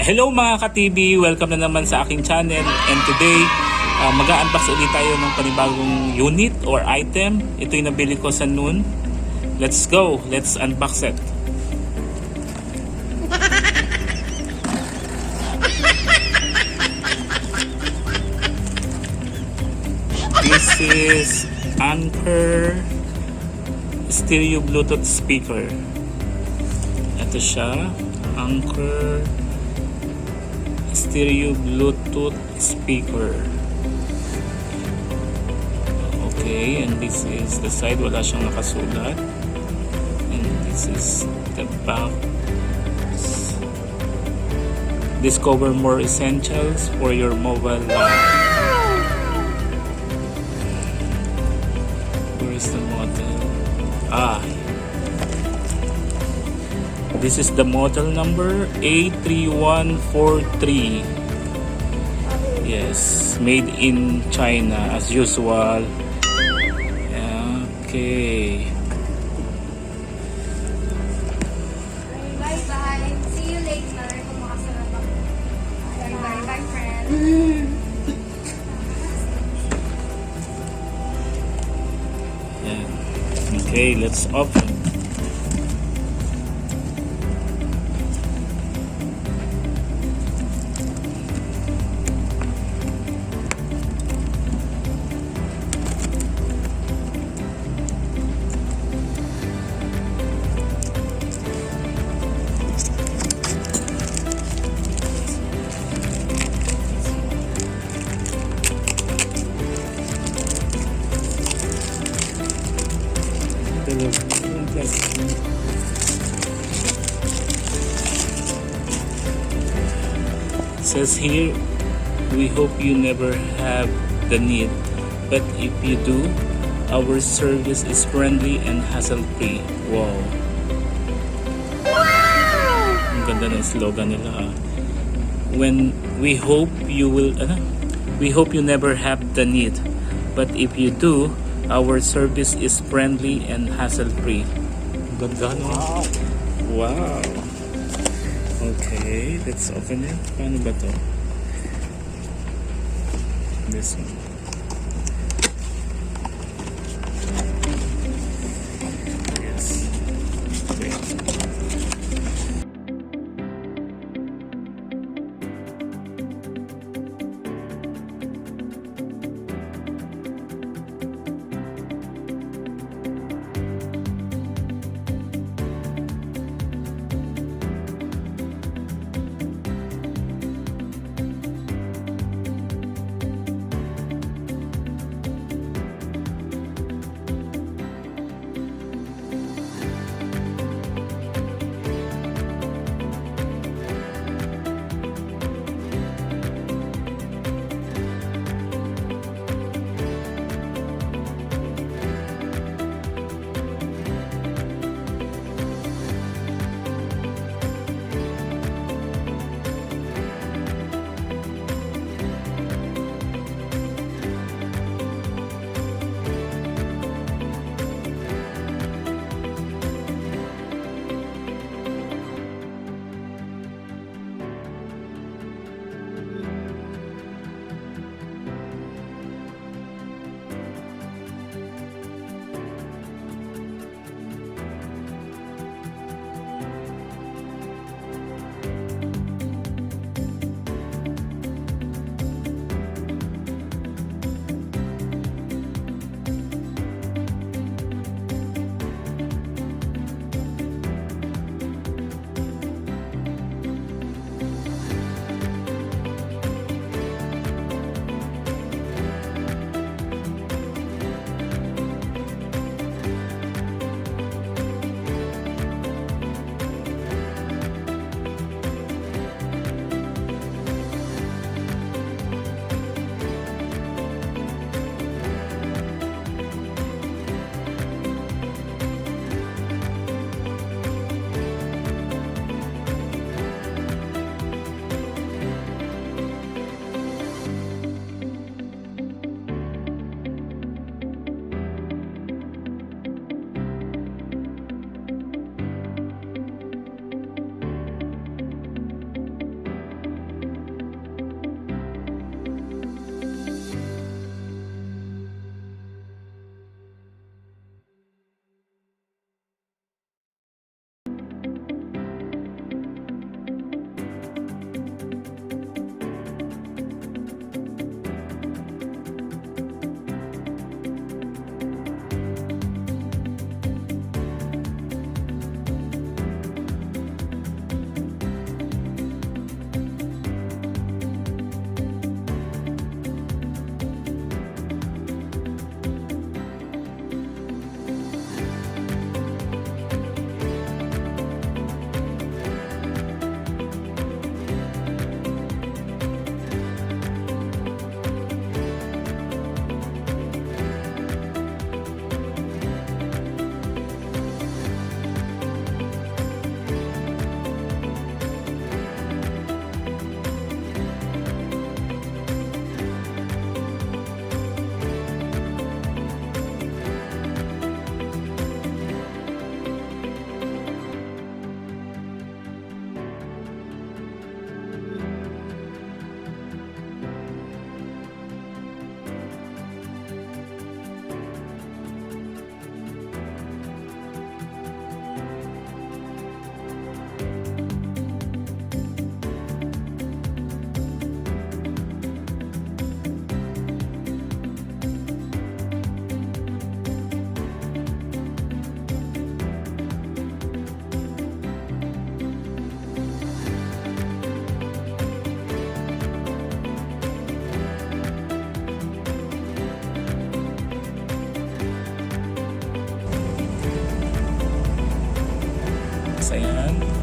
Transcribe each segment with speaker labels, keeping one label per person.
Speaker 1: Hello mga ka-TV! Welcome na naman sa aking channel, and today mag-unbox ulit tayo ng panibagong unit or item. Ito yung nabili ko sa noon. Let's go! Let's unbox it! This is Anker stereo Bluetooth speaker. Ito siya, Anker stereo Bluetooth speaker. Okay, and this is the side, wala siyang nakasulat. And this is the back. Discover more essentials for your mobile life. Where is the model? This is the model number A3143. Yes, made in China as usual. Okay.
Speaker 2: Bye-bye. See you later. Bye-bye, friend.
Speaker 1: Yan. Okay, let's open. Says here, we hope you never have the need, but if you do, our service is friendly and hassle-free. Wow! Ang ganda ng slogan nila, ha? When we hope you will, we hope you never have the need, but if you do, our service is friendly and hassle-free. Ganda, no? Wow! Okay, let's open it. Paano ba to? This one. Yes. Okay.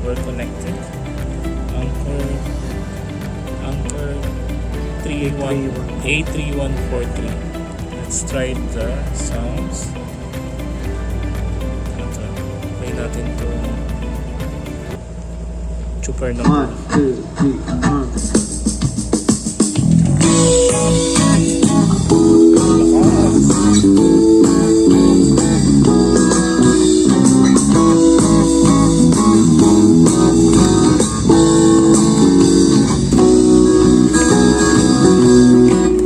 Speaker 1: we're connected. Anker A3143. Let's try the sounds. Play natin to super ng
Speaker 3: 1, 2, 3, 1.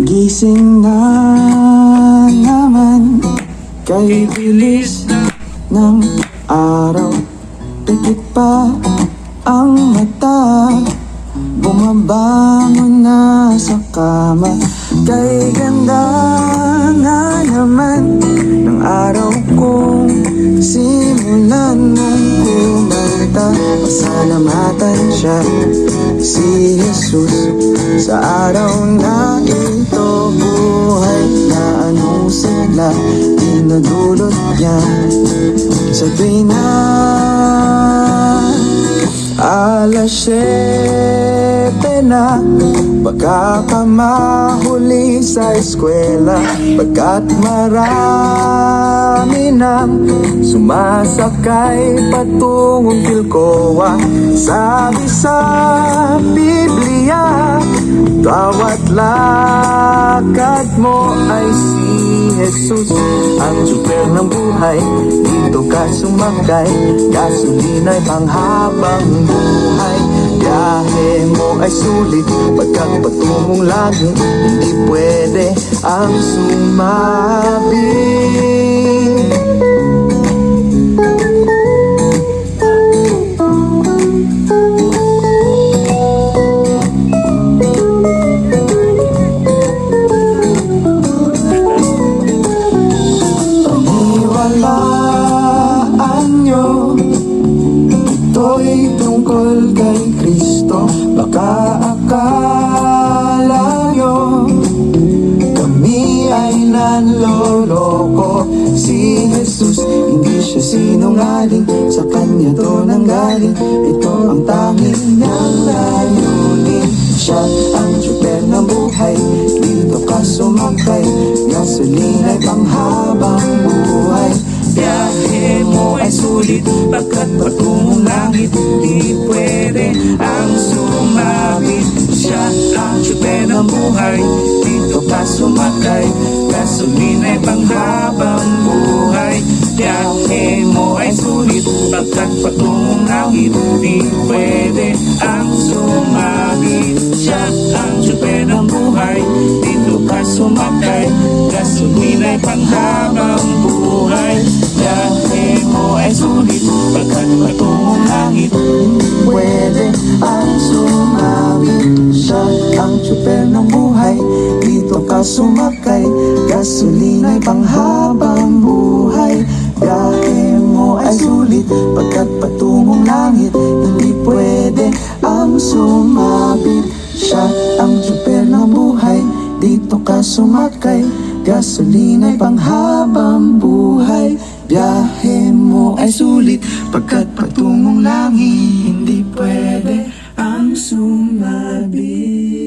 Speaker 3: Gising na naman, kay bilis ng araw. Pikit pa ang mata, bumabangon na sa kama. Kay ganda na naman ng araw kong simulan mong kumanta. Pasalamatan siya, si Jesus, sa araw na ito. Buhay na anong sigla dinadulot niya sa tuwi na alas 7 na. Baka ka mahuli sa eskwela, pagkat marami nang sumasakay patungong Pilcoa. Sabi sa Biblia, bawat lakad mo ay si Jesus, ang super ng buhay. Dito ka sumakay, gasolina'y panghabang buhay. Biyahe mo ay sulit, pagkat patungong langit, hindi pwede ang sumabit. Paniwalaan nyo, ito'y tungkol kay Kristo. Baka akala nyo kami ay nanloloko. Si Jesus, hindi siya sinungaling, sa kanya to nanggaling. Ito ang tanging niyang layunin. Siya ang tsuper ng buhay, dito ka sumakay. Gasolina'y panghabang buhay. Biyahe mo ay sulit, pagkat patungong langit, di pwede ang sumabit. Siya ang tsuper ng buhay, dito ka sumakay. Gasolina'y panghabang buhay. Biyahe mo ay sulit, pagkat patungong langit, di pwede ang sumabit. Siya ang tsuper ng buhay, dito ka sumakay. Gasolina'y panghabang buhay. Biyahe mo ay sulit, pagkat patungong langit, pwede ang sumabit. Siya ang tsuper ng buhay, dito ka sumakay. Gasolina'y panghabang buhay. Biyahe mo ay sulit, pagkat patungong langit, hindi pwede ang sumabit. Siya ang tsuper ng buhay, dito ka sumakay. Gasolina'y panghabang buhay. Biyahe mo ay sulit, pagkat patungong langit, hindi pwede ang sumabit.